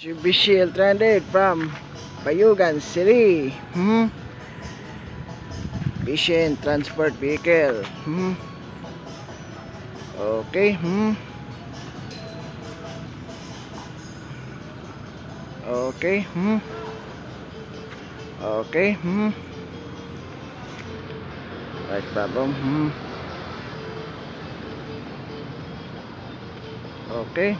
Mitsubishi L300 from Bayugan City. Vision transport vehicle. Okay. Okay. Okay. Right problem. Okay.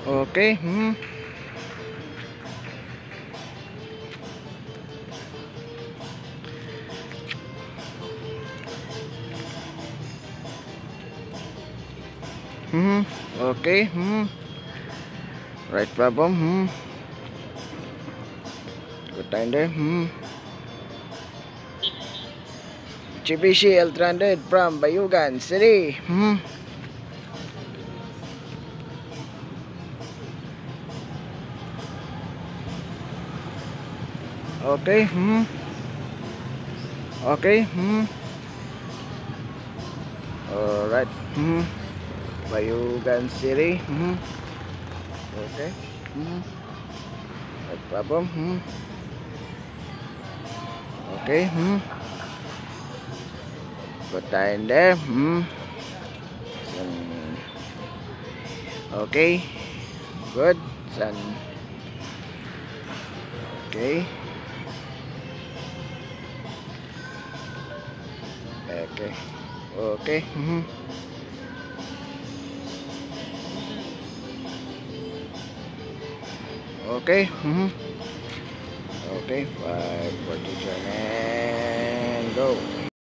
Okay. Okay. Right problem. Good time there. Mitsubishi L300 from Bayugan City. Okay. Okay. Alright. Bayugan City. Okay. No problem. Okay. Good time there. Okay. Good. Sun. Okay. Okay. Okay. Okay. Okay. 5 position and go.